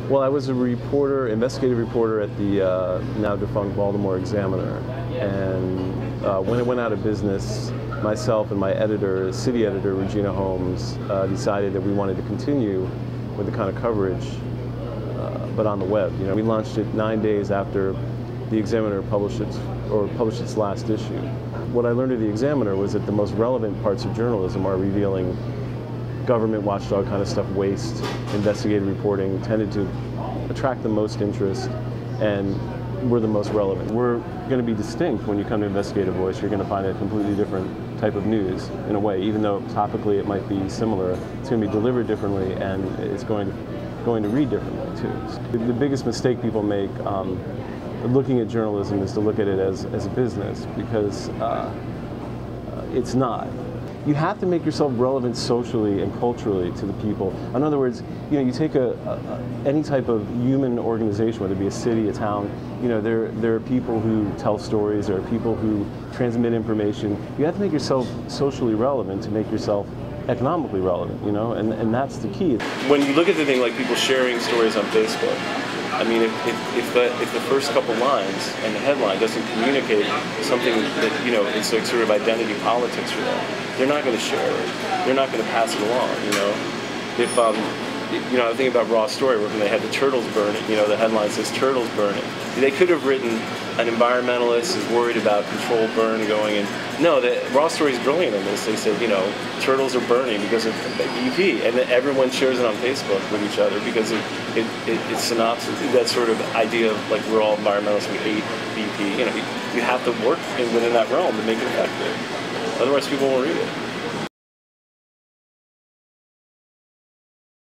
Well, I was a reporter, investigative reporter at the now defunct Baltimore Examiner, and when it went out of business, myself and my editor, city editor Regina Holmes, decided that we wanted to continue with the kind of coverage, but on the web. You know, we launched it 9 days after the Examiner published its last issue. What I learned at the Examiner was that the most relevant parts of journalism are revealing government watchdog kind of stuff, waste, investigative reporting, tended to attract the most interest, and we're the most relevant. We're going to be distinct when you come to Investigative Voice. You're going to find a completely different type of news, in a way, even though topically it might be similar. It's going to be delivered differently, and it's going to read differently, too. The biggest mistake people make looking at journalism is to look at it as a business, because it's not. You have to make yourself relevant socially and culturally to the people. In other words, you know, you take any type of human organization, whether it be a city, a town, you know, there are people who tell stories, there are people who transmit information. You have to make yourself socially relevant to make yourself economically relevant, you know, and that's the key. When you look at the thing like people sharing stories on Facebook, I mean, if the first couple lines and the headline doesn't communicate something that, you know, it's like sort of identity politics for them, they're not going to share it. They're not going to pass it along, you know. If, you know, I think about Raw Story, when they had the turtles burning, you know, the headline says turtles burning. They could have written an environmentalist is worried about controlled burn going, and no, the Raw Story is brilliant in this. They said, you know, turtles are burning because of BP, and then everyone shares it on Facebook with each other because it synopsis that sort of idea of like we're all environmentalists, we hate BP. You know, you have to work within that realm to make it effective. Otherwise, people won't read it.